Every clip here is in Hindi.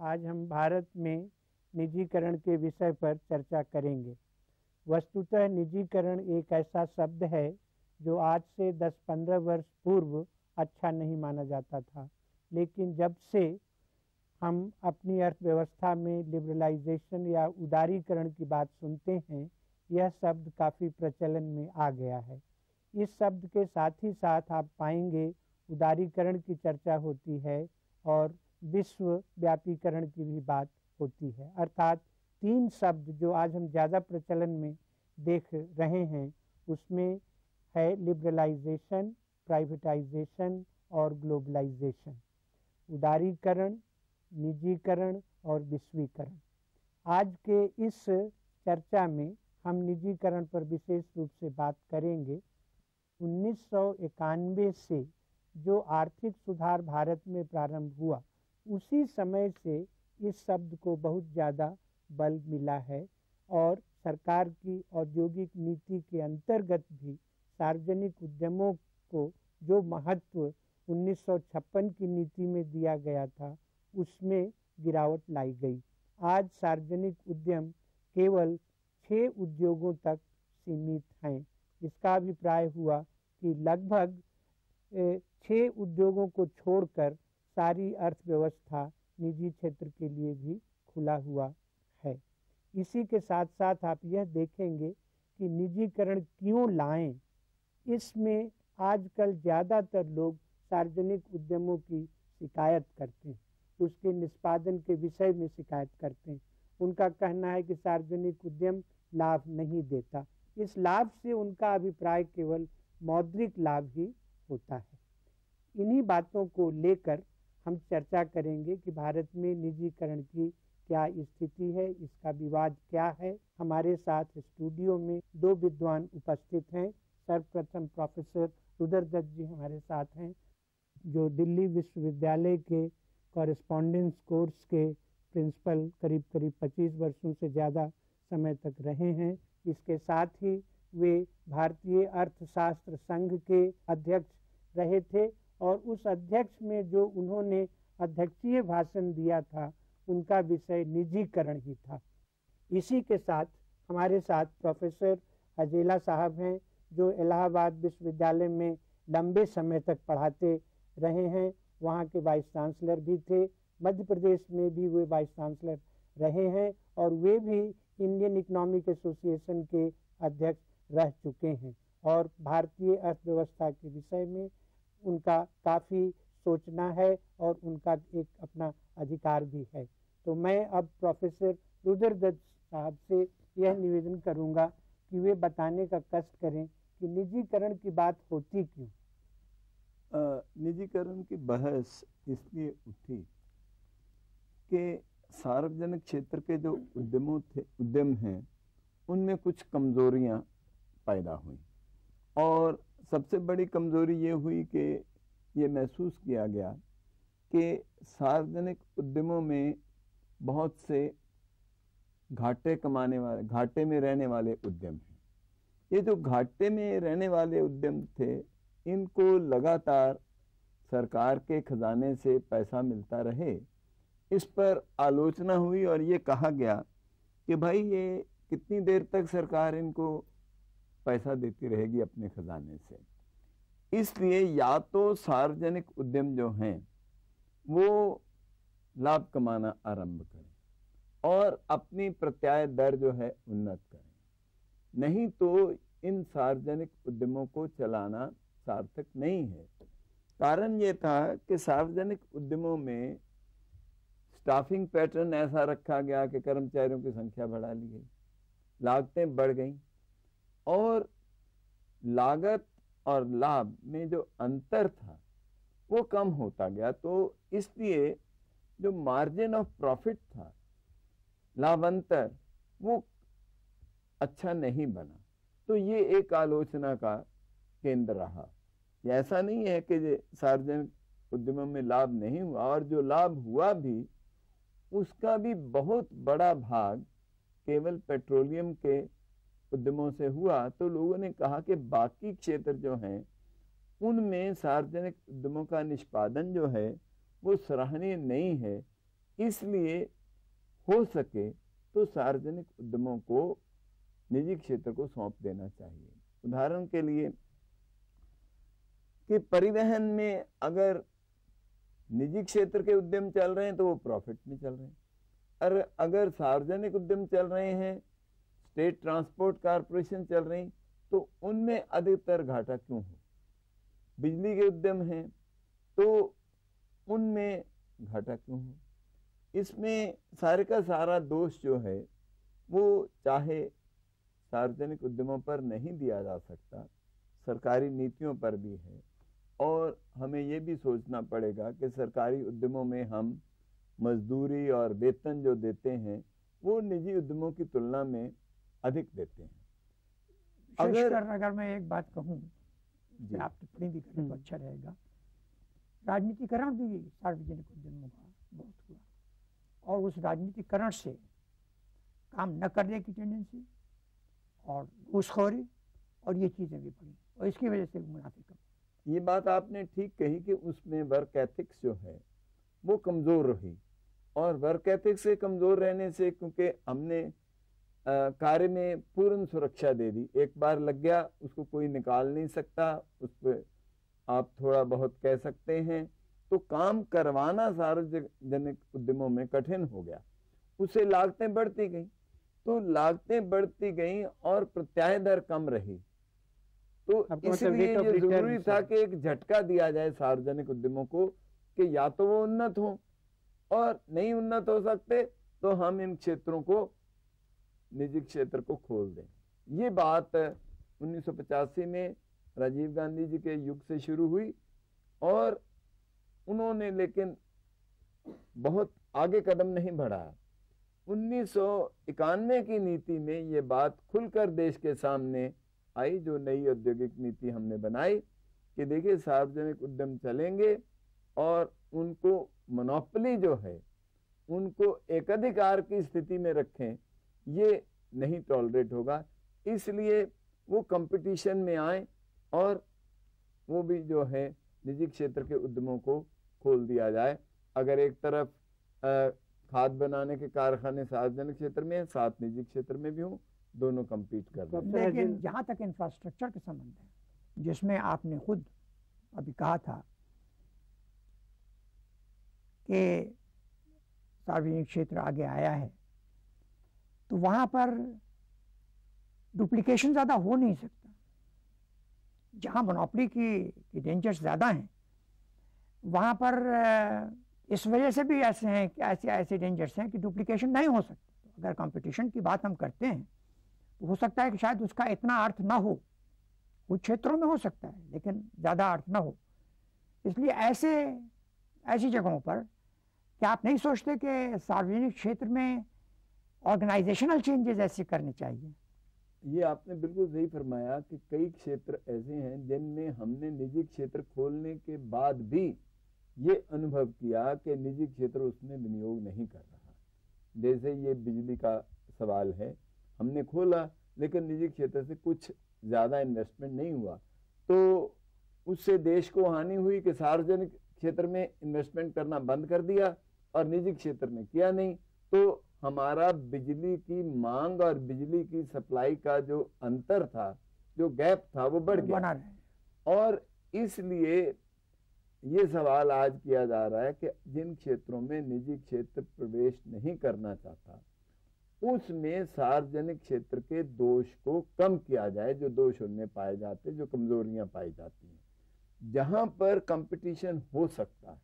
आज हम भारत में निजीकरण के विषय पर चर्चा करेंगे। वस्तुतः निजीकरण एक ऐसा शब्द है जो आज से 10-15 वर्ष पूर्व अच्छा नहीं माना जाता था, लेकिन जब से हम अपनी अर्थव्यवस्था में लिबरलाइजेशन या उदारीकरण की बात सुनते हैं, यह शब्द काफ़ी प्रचलन में आ गया है। इस शब्द के साथ ही साथ आप पाएंगे उदारीकरण की चर्चा होती है और विश्व व्यापीकरण की भी बात होती है। अर्थात 3 शब्द जो आज हम ज़्यादा प्रचलन में देख रहे हैं, उसमें है लिबरलाइजेशन, प्राइवेटाइजेशन और ग्लोबलाइजेशन। उदारीकरण, निजीकरण और विश्वीकरण। आज के इस चर्चा में हम निजीकरण पर विशेष रूप से बात करेंगे। 1991 से जो आर्थिक सुधार भारत में प्रारंभ हुआ, उसी समय से इस शब्द को बहुत ज़्यादा बल मिला है और सरकार की औद्योगिक नीति के अंतर्गत भी सार्वजनिक उद्यमों को जो महत्व 1956 की नीति में दिया गया था, उसमें गिरावट लाई गई। आज सार्वजनिक उद्यम केवल 6 उद्योगों तक सीमित हैं। इसका अभिप्राय हुआ कि लगभग 6 उद्योगों को छोड़कर सारी अर्थव्यवस्था निजी क्षेत्र के लिए भी खुला हुआ है। इसी के साथ साथ आप यह देखेंगे कि निजीकरण क्यों लाएं। इसमें आजकल ज़्यादातर लोग सार्वजनिक उद्यमों की शिकायत करते हैं, उसके निष्पादन के विषय में शिकायत करते हैं। उनका कहना है कि सार्वजनिक उद्यम लाभ नहीं देता। इस लाभ से उनका अभिप्राय केवल मौद्रिक लाभ ही होता है। इन्हीं बातों को लेकर हम चर्चा करेंगे कि भारत में निजीकरण की क्या स्थिति है, इसका विवाद क्या है। हमारे साथ स्टूडियो में 2 विद्वान उपस्थित हैं। सर्वप्रथम प्रोफेसर रुद्रदत्त जी हमारे साथ हैं, जो दिल्ली विश्वविद्यालय के कॉरेस्पॉन्डेंस कोर्स के प्रिंसिपल करीब 25 वर्षों से ज़्यादा समय तक रहे हैं। इसके साथ ही वे भारतीय अर्थशास्त्र संघ के अध्यक्ष रहे थे और उस अध्यक्ष में जो उन्होंने अध्यक्षीय भाषण दिया था, उनका विषय निजीकरण ही था। इसी के साथ हमारे साथ प्रोफेसर हजेला साहब हैं, जो इलाहाबाद विश्वविद्यालय में लंबे समय तक पढ़ाते रहे हैं। वहाँ के वाइस चांसलर भी थे। मध्य प्रदेश में भी वे वाइस चांसलर रहे हैं और वे भी इंडियन इकोनॉमिक एसोसिएशन के अध्यक्ष रह चुके हैं और भारतीय अर्थव्यवस्था के विषय में उनका काफ़ी सोचना है और उनका एक अपना अधिकार भी है। तो मैं अब प्रोफेसर रुद्रदत्त साहब से यह निवेदन करूंगा कि वे बताने का कष्ट करें कि निजीकरण की बात होती क्यों। निजीकरण की बहस इसलिए उठी कि सार्वजनिक क्षेत्र के जो उद्यम हैं, उनमें कुछ कमजोरियां पैदा हुई और सबसे बड़ी कमजोरी ये हुई कि ये महसूस किया गया कि सार्वजनिक उद्यमों में बहुत से घाटे में रहने वाले उद्यम हैं। ये जो घाटे में रहने वाले उद्यम थे, इनको लगातार सरकार के खजाने से पैसा मिलता रहे, इस पर आलोचना हुई और ये कहा गया कि भाई ये कितनी देर तक सरकार इनको पैसा देती रहेगी अपने खजाने से। इसलिए या तो सार्वजनिक उद्यम जो हैं वो लाभ कमाना आरंभ करें और अपनी प्रत्याय दर जो है उन्नत करें, नहीं तो इन सार्वजनिक उद्यमों को चलाना सार्थक नहीं है। कारण ये था कि सार्वजनिक उद्यमों में स्टाफिंग पैटर्न ऐसा रखा गया कि कर्मचारियों की संख्या बढ़ा ली गई, लागतें बढ़ गई और लागत और लाभ में जो अंतर था वो कम होता गया। तो इसलिए जो मार्जिन ऑफ प्रॉफिट था, लाभ अंतर, वो अच्छा नहीं बना। तो ये एक आलोचना का केंद्र रहा। ये ऐसा नहीं है कि सार्वजनिक उद्यमों में लाभ नहीं हुआ, और जो लाभ हुआ भी उसका भी बहुत बड़ा भाग केवल पेट्रोलियम के उद्यमों से हुआ। तो लोगों ने कहा कि बाकी क्षेत्र जो हैं उनमें सार्वजनिक उद्यमों का निष्पादन जो है वो सराहनीय नहीं है, इसलिए हो सके तो सार्वजनिक उद्यमों को निजी क्षेत्र को सौंप देना चाहिए। उदाहरण के लिए कि परिवहन में अगर निजी क्षेत्र के उद्यम चल रहे हैं तो वो प्रॉफिट में चल रहे हैं, और अगर सार्वजनिक उद्यम चल रहे हैं, स्टेट ट्रांसपोर्ट कॉरपोरेशन चल रही, तो उनमें अधिकतर घाटा क्यों हो? बिजली के उद्यम हैं तो उनमें घाटा क्यों हो? इसमें सारे का सारा दोष जो है वो चाहे सार्वजनिक उद्यमों पर नहीं दिया जा सकता, सरकारी नीतियों पर भी है। और हमें ये भी सोचना पड़ेगा कि सरकारी उद्यमों में हम मजदूरी और वेतन जो देते हैं वो निजी उद्यमों की तुलना में अधिक देते हैं। अगर मैं एक बात कहूँ, आप टिप्पणी भी करें तो अच्छा रहेगा। राजनीतिकरण भी सार्वजनिक उद्यमों का बहुत हुआ, और उस राजनीतिकरण से काम न करने की टेंडेंसी और घूसखोरी और ये चीज़ें भी बढ़ी, और इसकी वजह से मुनाफे कम। ये बात आपने ठीक कही कि उसमें वर्क एथिक्स जो है वो कमज़ोर रही, और वर्क एथिक्स से कमज़ोर रहने से, क्योंकि हमने कार्य में पूर्ण सुरक्षा दे दी, एक बार लग गया उसको कोई निकाल नहीं सकता, उस पर आप थोड़ा बहुत कह सकते हैं, तो काम करवाना सार्वजनिक उद्यमों में कठिन हो गया। उससे लागतें बढ़ती गई, तो लागतें बढ़ती गई और प्रत्याय दर कम रही, तो इसलिए ये जरूरी था कि एक झटका दिया जाए सार्वजनिक उद्यमों को कि या तो वो उन्नत हो, और नहीं उन्नत हो सकते तो हम इन क्षेत्रों को, निजी क्षेत्र को खोल दें। ये बात 1985 में राजीव गांधी जी के युग से शुरू हुई, और उन्होंने लेकिन बहुत आगे कदम नहीं बढ़ाया। 1991 की नीति में ये बात खुलकर देश के सामने आई, जो नई औद्योगिक नीति हमने बनाई, कि देखिए सार्वजनिक उद्यम चलेंगे और उनको मोनोपोली जो है उनको एकाधिकार की स्थिति में रखें, ये नहीं टॉलरेट होगा। इसलिए वो कंपटीशन में आए और वो भी जो है निजी क्षेत्र के उद्यमों को खोल दिया जाए। अगर एक तरफ खाद बनाने के कारखाने सार्वजनिक क्षेत्र में, साथ निजी क्षेत्र में भी हों, दोनों कंपीट कर रहे हैं। लेकिन जहाँ तक इंफ्रास्ट्रक्चर के संबंध है, जिसमें आपने खुद अभी कहा था कि सार्वजनिक क्षेत्र आगे आया है, तो वहाँ पर डुप्लीकेशन ज़्यादा हो नहीं सकता। जहाँ मोनोपोली की डेंजर्स ज़्यादा हैं, वहाँ पर इस वजह से भी ऐसे हैं कि ऐसे डेंजर्स हैं कि डुप्लीकेशन नहीं हो सकता। अगर कंपटीशन की बात हम करते हैं तो हो सकता है कि शायद उसका इतना अर्थ ना हो, कुछ क्षेत्रों में हो सकता है लेकिन ज़्यादा अर्थ ना हो। इसलिए ऐसी जगहों पर क्या आप नहीं सोचते कि सार्वजनिक क्षेत्र में ऑर्गेनाइजेशनल चेंजेस ऐसे करने चाहिए? ये आपने बिल्कुल सही फरमाया कि कई क्षेत्र ऐसे हैं जिनमें हमने निजी क्षेत्र खोलने के बाद भी ये अनुभव किया कि निजी क्षेत्र उसमें विनियोग नहीं कर रहा। जैसे ये बिजली का सवाल है, हमने खोला लेकिन निजी क्षेत्र से कुछ ज़्यादा इन्वेस्टमेंट नहीं हुआ, तो उससे देश को हानि हुई कि सार्वजनिक क्षेत्र में इन्वेस्टमेंट करना बंद कर दिया और निजी क्षेत्र ने किया नहीं, तो हमारा बिजली की मांग और बिजली की सप्लाई का जो अंतर था, जो गैप था, वो बढ़ गया। और इसलिए ये सवाल आज किया जा रहा है कि जिन क्षेत्रों में निजी क्षेत्र प्रवेश नहीं करना चाहता, उसमें सार्वजनिक क्षेत्र के दोष को कम किया जाए, जो दोष उनमें पाए जाते, जो कमजोरियां पाई जाती हैं। जहां पर कंपटीशन हो सकता है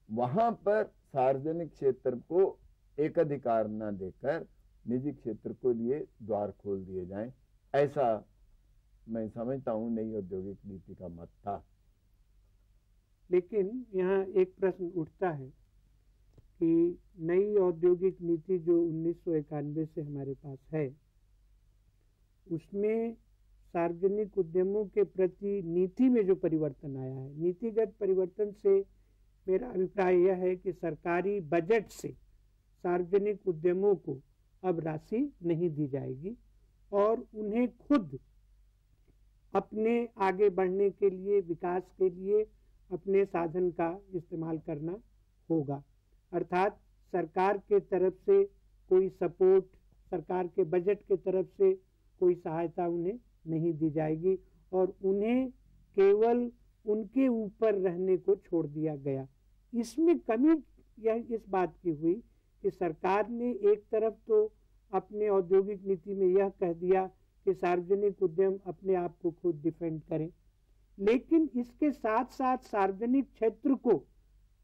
वहां पर सार्वजनिक क्षेत्र को एक अधिकार न देकर निजी क्षेत्र को लिए द्वार खोल दिए जाएं, ऐसा मैं समझता हूं नई औद्योगिक नीति का मत था। लेकिन यहाँ एक प्रश्न उठता है कि नई औद्योगिक नीति जो 1991 से हमारे पास है, उसमें सार्वजनिक उद्यमों के प्रति नीति में जो परिवर्तन आया है, नीतिगत परिवर्तन से मेरा अभिप्राय यह है कि सरकारी बजट से सार्वजनिक उद्यमों को अब राशि नहीं दी जाएगी और उन्हें खुद अपने आगे बढ़ने के लिए, विकास के लिए अपने साधन का इस्तेमाल करना होगा। अर्थात सरकार के तरफ से कोई सपोर्ट, सरकार के बजट के तरफ से कोई सहायता उन्हें नहीं दी जाएगी और उन्हें केवल उनके ऊपर रहने को छोड़ दिया गया। इसमें कमी यह इस बात की हुई कि सरकार ने एक तरफ तो अपने औद्योगिक नीति में यह कह दिया कि सार्वजनिक उद्यम अपने आप को खुद डिफेंड करें, लेकिन इसके साथ साथ सार्वजनिक क्षेत्र को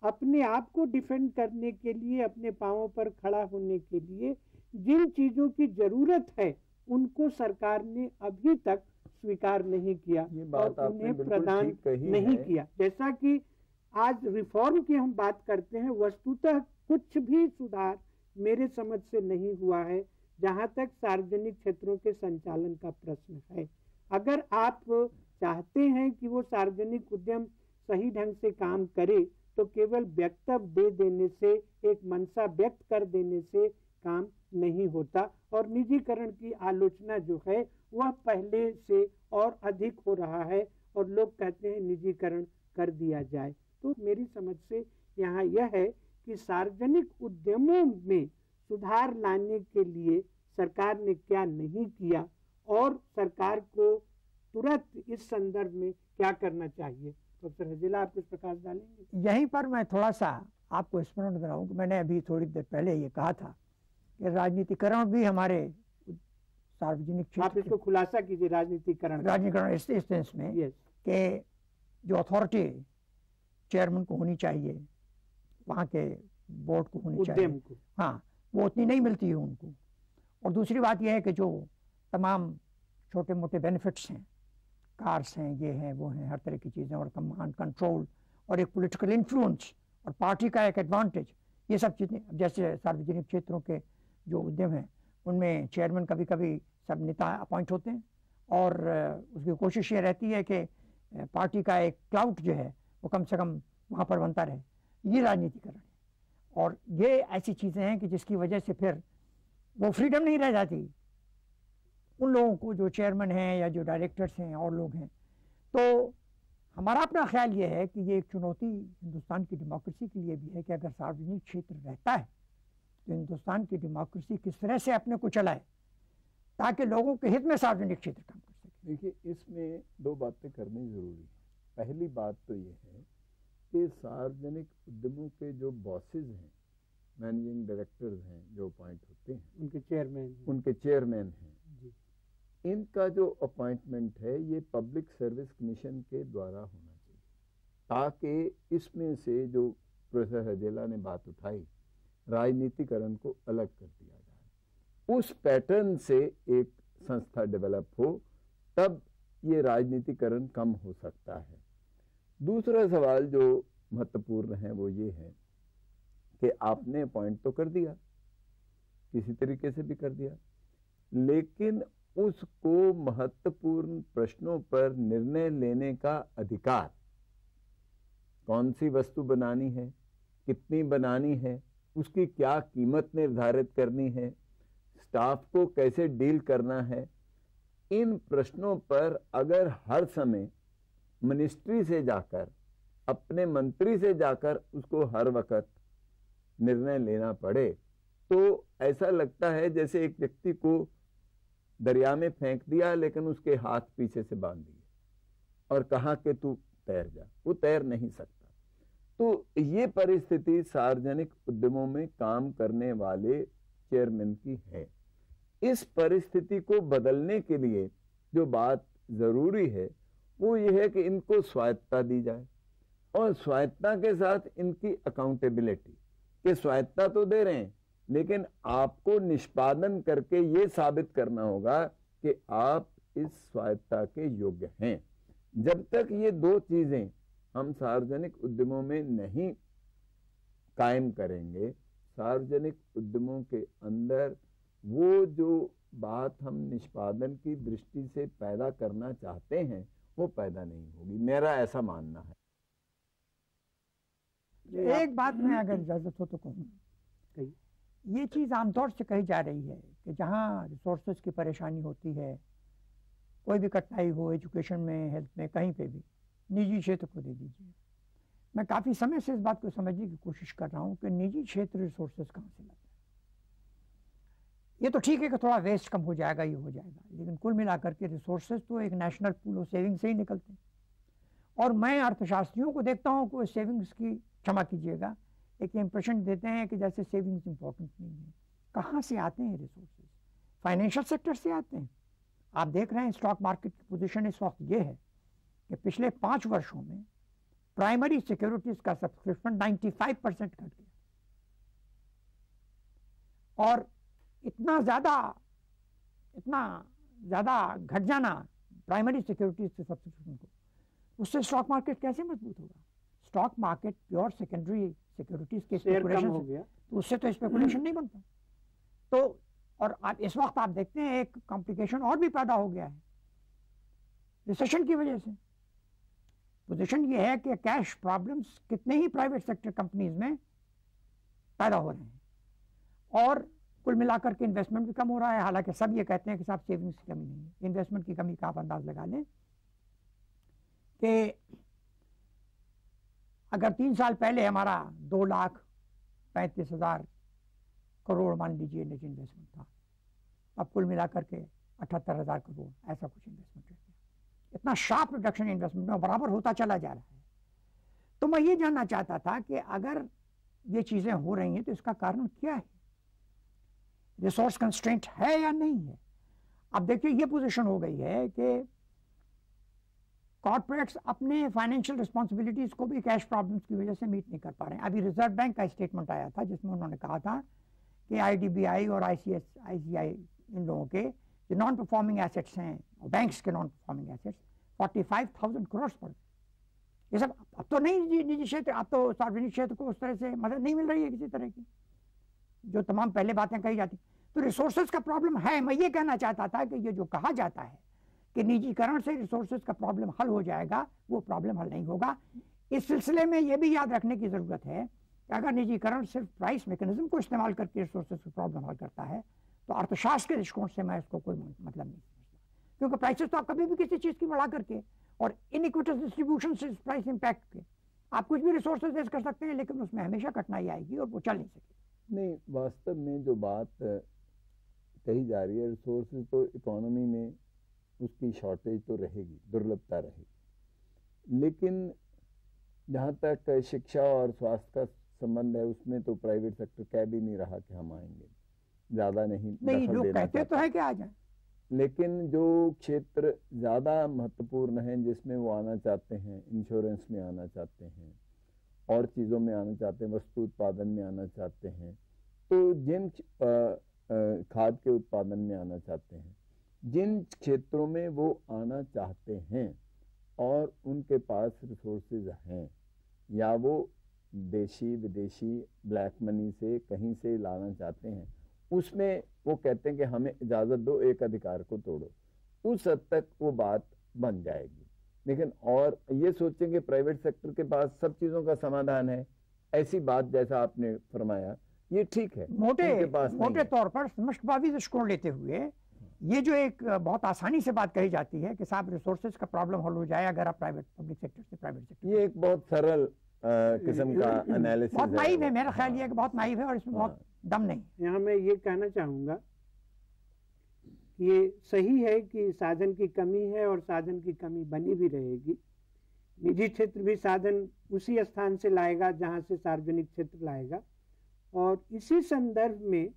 अपने आप को डिफेंड करने के लिए, अपने पांवों पर खड़ा होने के लिए जिन चीजों की जरूरत है उनको सरकार ने अभी तक स्वीकार नहीं किया और उन्हें प्रदान नहीं किया। जैसा कि आज रिफॉर्म की हम बात करते हैं, वस्तुतः कुछ भी सुधार मेरे समझ से नहीं हुआ है जहां तक सार्वजनिक क्षेत्रों के संचालन का प्रश्न है। अगर आप चाहते हैं कि वो सार्वजनिक उद्यम सही ढंग से काम करे तो केवल वक्तव्य दे देने से, एक मंशा व्यक्त कर देने से काम नहीं होता और निजीकरण की आलोचना जो है वह पहले से और अधिक हो रहा है और लोग कहते हैं निजीकरण कर दिया जाए। तो मेरी समझ से यहाँ यह है कि सार्वजनिक उद्यमों में सुधार लाने के लिए सरकार ने क्या नहीं किया और सरकार को तुरंत इस संदर्भ में क्या करना चाहिए। प्रोफेसर हजेला, आप कुछ प्रकाश डालेंगे? यहीं पर मैं थोड़ा सा आपको स्मरण कराऊं कि मैंने अभी थोड़ी देर पहले ये कहा था कि राजनीतिकरण भी हमारे सार्वजनिक क्षेत्र, आप इसको खुलासा कीजिए। राजनीतिकरण इस सेंस में कि जो अथॉरिटी चेयरमैन को होनी चाहिए, वहाँ के बोर्ड को होनी चाहिए, हाँ, वो उतनी नहीं मिलती है उनको। और दूसरी बात यह है कि जो तमाम छोटे मोटे बेनिफिट्स हैं, कार्स हैं, ये हैं, वो हैं, हर तरह की चीज़ें, और कमांड कंट्रोल और एक पॉलिटिकल इन्फ्लुएंस और पार्टी का एक एडवांटेज, ये सब चीज़ें, जैसे सार्वजनिक क्षेत्रों के जो उद्यम हैं उनमें चेयरमैन कभी कभी सब नेता अपॉइंट होते हैं और उसकी कोशिश ये रहती है कि पार्टी का एक क्लाउड जो है वो कम से कम वहाँ पर बनता रहे। ये राजनीतिकरण है और ये ऐसी चीज़ें हैं कि जिसकी वजह से फिर वो फ्रीडम नहीं रह जाती उन लोगों को जो चेयरमैन हैं या जो डायरेक्टर्स हैं और लोग हैं। तो हमारा अपना ख्याल ये है कि ये एक चुनौती हिंदुस्तान की डेमोक्रेसी के लिए भी है कि अगर सार्वजनिक क्षेत्र रहता है तो हिंदुस्तान की डेमोक्रेसी किस तरह से अपने को चलाए ताकि लोगों के हित में सार्वजनिक क्षेत्र काम कर सके। देखिए, इसमें दो बातें करनी जरूरी है। पहली बात तो ये है कि सार्वजनिक उद्यमों के जो बॉसेज हैं, मैनेजिंग डायरेक्टर्स हैं, जो अपॉइंट होते हैं, उनके चेयरमैन हैं, इनका जो अपॉइंटमेंट है ये पब्लिक सर्विस कमीशन के द्वारा होना चाहिए, ताकि इसमें से जो प्रोफेसर हजेला ने बात उठाई, राजनीतिकरण को अलग कर दिया जाए, उस पैटर्न से एक संस्था डेवलप हो, तब ये राजनीतिकरण कम हो सकता है। दूसरा सवाल जो महत्वपूर्ण है वो ये है कि आपने अपॉइंट तो कर दिया, किसी तरीके से भी कर दिया, लेकिन उसको महत्वपूर्ण प्रश्नों पर निर्णय लेने का अधिकार, कौन सी वस्तु बनानी है, कितनी बनानी है, उसकी क्या कीमत निर्धारित करनी है, स्टाफ को कैसे डील करना है, इन प्रश्नों पर अगर हर समय मिनिस्ट्री से जाकर, अपने मंत्री से जाकर उसको हर वक्त निर्णय लेना पड़े, तो ऐसा लगता है जैसे एक व्यक्ति को दरिया में फेंक दिया लेकिन उसके हाथ पीछे से बांध दिए और कहा कि तू तैर जा, वो तैर नहीं सकता। तो ये परिस्थिति सार्वजनिक उद्यमों में काम करने वाले चेयरमैन की है। इस परिस्थिति को बदलने के लिए जो बात जरूरी है वो ये है कि इनको स्वायत्तता दी जाए और स्वायत्तता के साथ इनकी अकाउंटेबिलिटी, कि स्वायत्तता तो दे रहे हैं लेकिन आपको निष्पादन करके ये साबित करना होगा कि आप इस स्वायत्तता के योग्य हैं। जब तक ये दो चीजें हम सार्वजनिक उद्यमों में नहीं कायम करेंगे, सार्वजनिक उद्यमों के अंदर वो जो बात हम निष्पादन की दृष्टि से पैदा करना चाहते हैं वो पैदा नहीं होगी, मेरा ऐसा मानना है। एक बात मैं अगर इजाजत हो तो कहूँ, ये चीज़ आमतौर से कही जा रही है कि जहाँ रिसोर्सेज की परेशानी होती है, कोई भी कठिनाई हो एजुकेशन में, हेल्थ में, कहीं पे भी, निजी क्षेत्र को दे दीजिए। मैं काफ़ी समय से इस बात को समझने की कोशिश कर रहा हूँ कि निजी क्षेत्र रिसोर्सेज कहाँ से लाता है। ये तो ठीक है कि थोड़ा वेस्ट कम हो जाएगा, ये हो जाएगा, लेकिन कुल मिलाकर के रिसोर्सेज तो एक नेशनल पूल ऑफ सेविंग से ही निकलते हैं। और मैं अर्थशास्त्रियों को देखता हूँ कि सेविंग्स की, क्षमा कीजिएगा, एक इंप्रेशन देते हैं कि जैसे सेविंग्स इंपॉर्टेंट नहीं है। कहाँ से आते हैं रिसोर्सेज? फाइनेंशियल सेक्टर से आते हैं। आप देख रहे हैं स्टॉक मार्केट की पोजीशन इस वक्त ये है कि पिछले 5 वर्षों में प्राइमरी सिक्योरिटीज का सब्सक्रिप्शन 95% घट गया, और इतना ज़्यादा घट जाना प्राइमरी सिक्योरिटीज के सब्सक्रिप्शन को, उससे स्टॉक मार्केट कैसे मजबूत होगा? Stock market pure secondary securities के स्पेकुलेशन हो गया, तो उससे तो स्पेकुलेशन नहीं बनता। तो और आप इस वक्त आप देखते हैं एक कॉम्प्लिकेशन और भी पैदा हो गया है रिसेशन की वजह से। पोजीशन ये है कि कैश प्रॉब्लम्स कितने ही प्राइवेट सेक्टर कंपनीज में पैदा हो रहे हैं, और कुल मिलाकर के इन्वेस्टमेंट भी कम हो रहा है। हालांकि सब ये कहते हैं कि साहब सेविंग्स की कमी नहीं है, इन्वेस्टमेंट की कमी का आप अंदाज लगा लें कि अगर 3 साल पहले हमारा 2,35,000 करोड़ मान लीजिए निजी इन्वेस्टमेंट था, अब कुल मिलाकर के 78,000 करोड़ ऐसा कुछ इन्वेस्टमेंट है। इतना शार्प रिडक्शन इन्वेस्टमेंट में बराबर होता चला जा रहा है। तो मैं ये जानना चाहता था कि अगर ये चीज़ें हो रही हैं तो इसका कारण क्या है? रिसोर्स कंस्ट्रेंट है या नहीं है? अब देखिए ये पोजीशन हो गई है कि कॉर्पोरेट्स अपने फाइनेंशियल रिस्पॉन्सिबिलिटीज को भी कैश प्रॉब्लम्स की वजह से मीट नहीं कर पा रहे हैं। अभी रिजर्व बैंक का स्टेटमेंट आया था जिसमें उन्होंने कहा था कि IDBI और ICICI इन लोगों के जो नॉन परफॉर्मिंग एसेट्स हैं, बैंक्स के नॉन परफॉर्मिंग एसेट्स 45,000 करोड़ पर। ये सब अब तो नहीं निजी क्षेत्र, अब तो सार्वजनिक क्षेत्र को उस तरह से मदद नहीं मिल रही है किसी तरह की, जो तमाम पहले बातें कही जाती। तो रिसोर्सेज का प्रॉब्लम है। मैं ये कहना चाहता था कि ये जो कहा जाता है कि निजीकरण से रिसोर्सेज का प्रॉब्लम हल हो जाएगा, वो प्रॉब्लम हल नहीं होगा। इस सिलसिले में ये भी याद रखने की ज़रूरत है कि अगर निजीकरण सिर्फ प्राइस मैकेनिज्म को इस्तेमाल करके रिसोर्सेज की प्रॉब्लम हल करता है तो अर्थशास्त्र के दृष्टिकोण से मैं इसको कोई मतलब नहीं समझता, क्योंकि प्राइसेस तो आप कभी भी किसी चीज़ की बढ़ा करके और इनइक्विटस डिस्ट्रीब्यूशन से प्राइस इम्पैक्ट के आप कुछ भी रिसोर्सेज रेज कर सकते हैं, लेकिन उसमें हमेशा कठिनाई आएगी और वो चल नहीं सकेगी। नहीं, वास्तव में जो बात कही जा रही है, रिसोर्सेज तो इकोनॉमी में उसकी शॉर्टेज तो रहेगी, दुर्लभता रहेगी, लेकिन जहाँ तक शिक्षा और स्वास्थ्य का संबंध है उसमें तो प्राइवेट सेक्टर कह भी नहीं रहा कि हम आएंगे, ज़्यादा नहीं लोग कहते तो है कि आ जाए, लेकिन जो क्षेत्र ज़्यादा महत्वपूर्ण हैं जिसमें वो आना चाहते हैं, इंश्योरेंस में आना चाहते हैं और चीज़ों में आना चाहते हैं, वस्तु उत्पादन में आना चाहते हैं, तो जिन खाद के उत्पादन में आना चाहते हैं, जिन क्षेत्रों में वो आना चाहते हैं और उनके पास रिसोर्सेज हैं या वो देशी विदेशी ब्लैक मनी से कहीं से लाना चाहते हैं, उसमें वो कहते हैं कि हमें इजाज़त दो, एक अधिकार को तोड़ो। उस हद तक वो बात बन जाएगी। लेकिन और ये सोचेंगे प्राइवेट सेक्टर के पास सब चीज़ों का समाधान है, ऐसी बात जैसा आपने फरमाया ये ठीक है, मोटे तौर पर समष्टभावी दृष्टिकोण लेते हुए ये जो एक बहुत आसानी से बात कही जाती है कि साहब रिसोर्सेज का प्रॉब्लम हल हो जाए अगर आप प्राइवेट पब्लिक सेक्टर से प्राइवेट सेक्टर, ये एक बहुत सरल किस्म का एनालिसिस बहुत नाइव है। मेरा ख्याल ये है कि बहुत नाइव है और इसमें बहुत दम नहीं। यहाँ मैं ये कहना चाहूँगा कि ये सही है कि साधन की कमी है और साधन की कमी बनी भी रहेगी। निजी क्षेत्र भी साधन उसी स्थान से लाएगा जहाँ से सार्वजनिक क्षेत्र लाएगा, और इसी संदर्भ में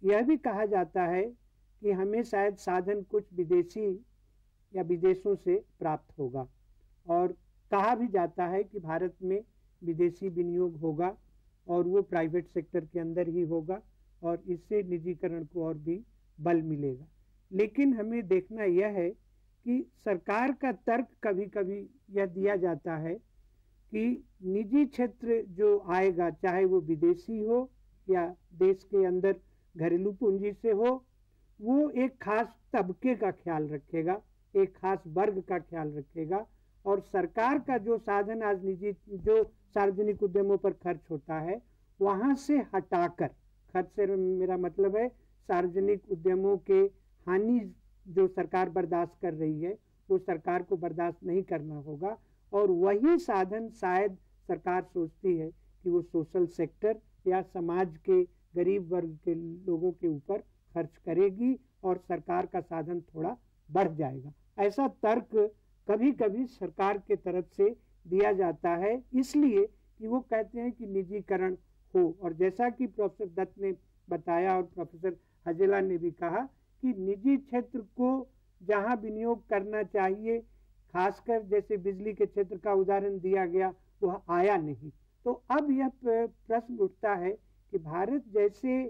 यह भी कहा जाता है कि हमें शायद साधन कुछ विदेशी या विदेशों से प्राप्त होगा, और कहा भी जाता है कि भारत में विदेशी विनियोग होगा और वो प्राइवेट सेक्टर के अंदर ही होगा और इससे निजीकरण को और भी बल मिलेगा। लेकिन हमें देखना यह है कि सरकार का तर्क कभी कभी यह दिया जाता है कि निजी क्षेत्र जो आएगा, चाहे वो विदेशी हो या देश के अंदर घरेलू पूंजी से हो, वो एक खास तबके का ख्याल रखेगा, एक खास वर्ग का ख्याल रखेगा, और सरकार का जो साधन आज निजी जो सार्वजनिक उद्यमों पर खर्च होता है वहाँ से हटाकर, खर्च से मेरा मतलब है सार्वजनिक उद्यमों के हानि जो सरकार बर्दाश्त कर रही है वो सरकार को बर्दाश्त नहीं करना होगा, और वही साधन शायद सरकार सोचती है कि वो सोशल सेक्टर या समाज के गरीब वर्ग के लोगों के ऊपर खर्च करेगी और सरकार का साधन थोड़ा बढ़ जाएगा। ऐसा तर्क कभी कभी सरकार के तरफ से दिया जाता है, इसलिए कि वो कहते हैं कि निजीकरण हो। और जैसा कि प्रोफेसर दत्त ने बताया और प्रोफेसर हजेला ने भी कहा कि निजी क्षेत्र को जहां विनियोग करना चाहिए, खासकर जैसे बिजली के क्षेत्र का उदाहरण दिया गया, वह आया नहीं। तो अब यह प्रश्न उठता है कि भारत जैसे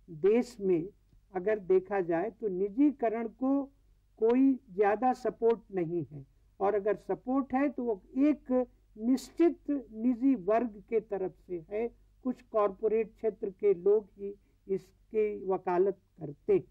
देश में अगर देखा जाए तो निजीकरण को कोई ज़्यादा सपोर्ट नहीं है, और अगर सपोर्ट है तो वो एक निश्चित निजी वर्ग के तरफ से है। कुछ कॉरपोरेट क्षेत्र के लोग ही इसकी वकालत करते।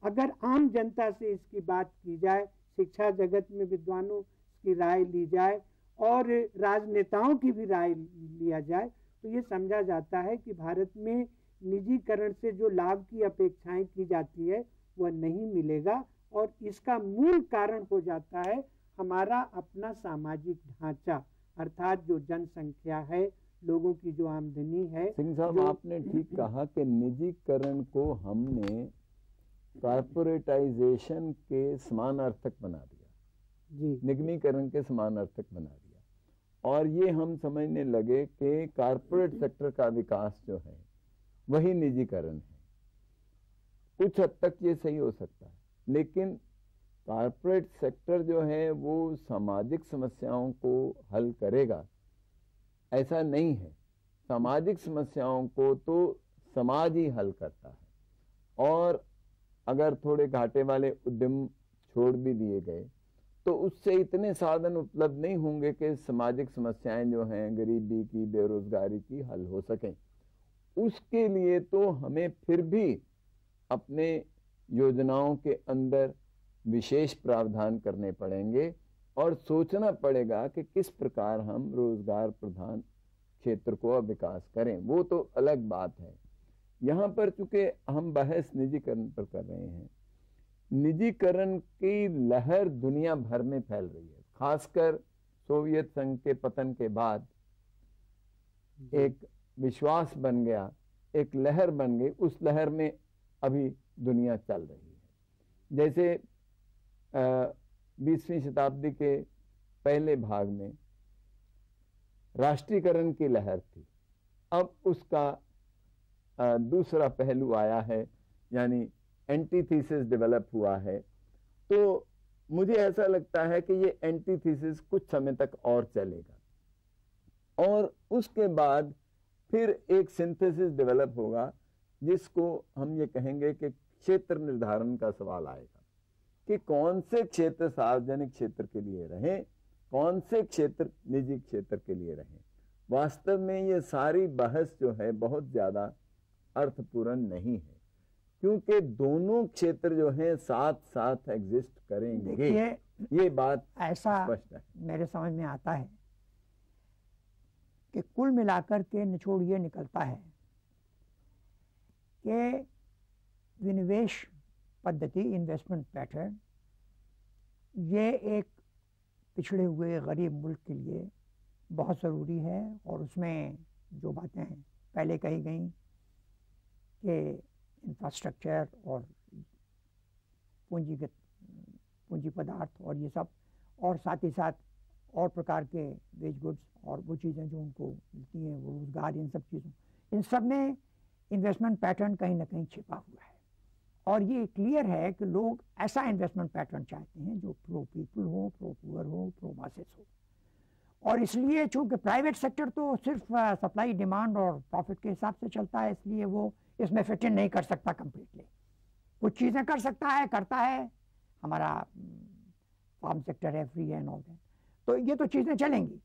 अगर आम जनता से इसकी बात की जाए, शिक्षा जगत में विद्वानों की राय ली जाए और राजनेताओं की भी राय लिया जाए, तो ये समझा जाता है कि भारत में निजीकरण से जो लाभ की अपेक्षाएं की जाती है वह नहीं मिलेगा, और इसका मूल कारण हो जाता है हमारा अपना सामाजिक ढांचा, अर्थात जो जनसंख्या है, लोगों की जो आमदनी है। सिंह साहब, आपने ठीक कहा कि निजीकरण को हमने कॉर्पोरेटाइजेशन के समानार्थक बना दिया जी, निगमीकरण के समानार्थक बना दिया, और ये हम समझने लगे कि कॉर्पोरेट सेक्टर का विकास जो है वही निजीकरण है। कुछ हद तक ये सही हो सकता है, लेकिन कॉर्पोरेट सेक्टर जो है वो सामाजिक समस्याओं को हल करेगा ऐसा नहीं है। सामाजिक समस्याओं को तो समाज ही हल करता है, और अगर थोड़े घाटे वाले उद्यम छोड़ भी दिए गए तो उससे इतने साधन उपलब्ध नहीं होंगे कि सामाजिक समस्याएं जो हैं गरीबी की, बेरोजगारी की, हल हो सकें। उसके लिए तो हमें फिर भी अपने योजनाओं के अंदर विशेष प्रावधान करने पड़ेंगे और सोचना पड़ेगा कि किस प्रकार हम रोजगार प्रधान क्षेत्र को विकास करें। वो तो अलग बात है। यहाँ पर चूंकि हम बहस निजीकरण पर कर रहे हैं, निजीकरण की लहर दुनिया भर में फैल रही है। खासकर सोवियत संघ के पतन के बाद एक विश्वास बन गया, एक लहर बन गई। उस लहर में अभी दुनिया चल रही है। जैसे 20वीं शताब्दी के पहले भाग में राष्ट्रीयकरण की लहर थी, अब उसका दूसरा पहलू आया है, यानी एंटीथीसिस डेवलप हुआ है। तो मुझे ऐसा लगता है कि ये एंटीथीसिस कुछ समय तक और चलेगा, और उसके बाद फिर एक सिंथेसिस डेवलप होगा, जिसको हम ये कहेंगे कि क्षेत्र निर्धारण का सवाल आएगा कि कौन से क्षेत्र सार्वजनिक क्षेत्र के लिए रहें, कौन से क्षेत्र निजी क्षेत्र के लिए रहें। वास्तव में ये सारी बहस जो है बहुत ज़्यादा अर्थपूर्ण नहीं है, क्योंकि दोनों क्षेत्र जो हैं साथ साथ एग्जिस्ट करेंगे। ये बात ऐसा स्पष्ट है। मेरे समझ में आता है कि कुल मिलाकर के निचोड़ ये निकलता है कि विनिवेश पद्धति, इन्वेस्टमेंट पैटर्न, ये एक पिछड़े हुए गरीब मुल्क के लिए बहुत ज़रूरी है। और उसमें जो बातें पहले कही गई कि इंफ्रास्ट्रक्चर और पूंजी पदार्थ और ये सब, और साथ ही साथ और प्रकार के वेज गुड्स और वो चीज़ें जो उनको मिलती हैं, वो रोज़गार, इन सब चीज़ों, इन सब में इन्वेस्टमेंट पैटर्न कहीं ना कहीं छिपा हुआ है। और ये क्लियर है कि लोग ऐसा इन्वेस्टमेंट पैटर्न चाहते हैं जो प्रो पीपल हो, प्रो पुअर हो, प्रो मासेस हो। और इसलिए चूँकि प्राइवेट सेक्टर तो सिर्फ सप्लाई, डिमांड और प्रॉफिट के हिसाब से चलता है, इसलिए वो इसमें फिट इन नहीं कर सकता कम्प्लीटली। कुछ चीज़ें कर सकता है, करता है, हमारा फार्म सेक्टर है, फ्री एंड ऑल दैट, तो ये तो चीज़ें चलेंगी।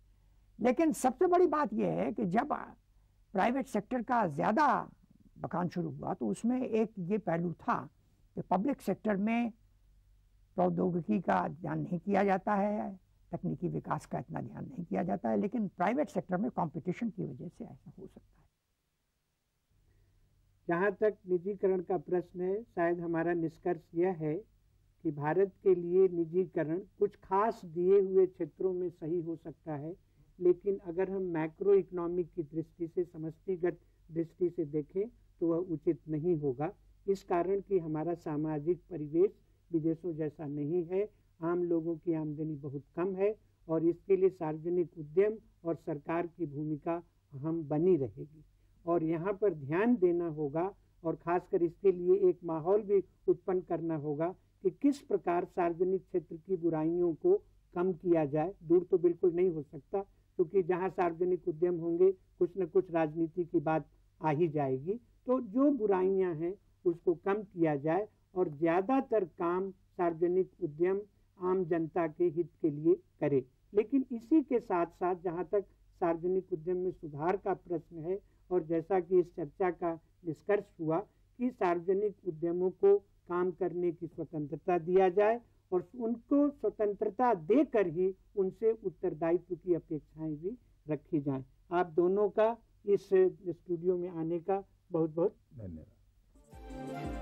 लेकिन सबसे बड़ी बात यह है कि जब प्राइवेट सेक्टर का ज़्यादा बखान शुरू हुआ तो उसमें एक ये पहलू था कि पब्लिक सेक्टर में प्रौद्योगिकी का ध्यान नहीं किया जाता है, तकनीकी विकास का इतना ध्यान नहीं किया जाता है, लेकिन प्राइवेट सेक्टर में कंपटीशन की वजह से ऐसा हो सकता है। जहाँ तक निजीकरण का प्रश्न है, शायद हमारा निष्कर्ष यह है कि भारत के लिए निजीकरण कुछ खास दिए हुए क्षेत्रों में सही हो सकता है, लेकिन अगर हम मैक्रो इकोनॉमिक की दृष्टि से, समष्टिगत दृष्टि से देखें तो वह उचित नहीं होगा। इस कारण कि हमारा सामाजिक परिवेश विदेशों जैसा नहीं है, आम लोगों की आमदनी बहुत कम है और इसके लिए सार्वजनिक उद्यम और सरकार की भूमिका अहम बनी रहेगी। और यहाँ पर ध्यान देना होगा और ख़ासकर इसके लिए एक माहौल भी उत्पन्न करना होगा कि किस प्रकार सार्वजनिक क्षेत्र की बुराइयों को कम किया जाए। दूर तो बिल्कुल नहीं हो सकता, क्योंकि जहाँ सार्वजनिक उद्यम होंगे कुछ न कुछ राजनीति की बात आ ही जाएगी। तो जो बुराइयां हैं उसको कम किया जाए और ज़्यादातर काम सार्वजनिक उद्यम आम जनता के हित के लिए करे। लेकिन इसी के साथ साथ जहाँ तक सार्वजनिक उद्यम में सुधार का प्रश्न है, और जैसा कि इस चर्चा का निष्कर्ष हुआ कि सार्वजनिक उद्यमों को काम करने की स्वतंत्रता दिया जाए और उनको स्वतंत्रता देकर ही उनसे उत्तरदायित्व की अपेक्षाएं भी रखी जाएं। आप दोनों का इस स्टूडियो में आने का बहुत बहुत धन्यवाद।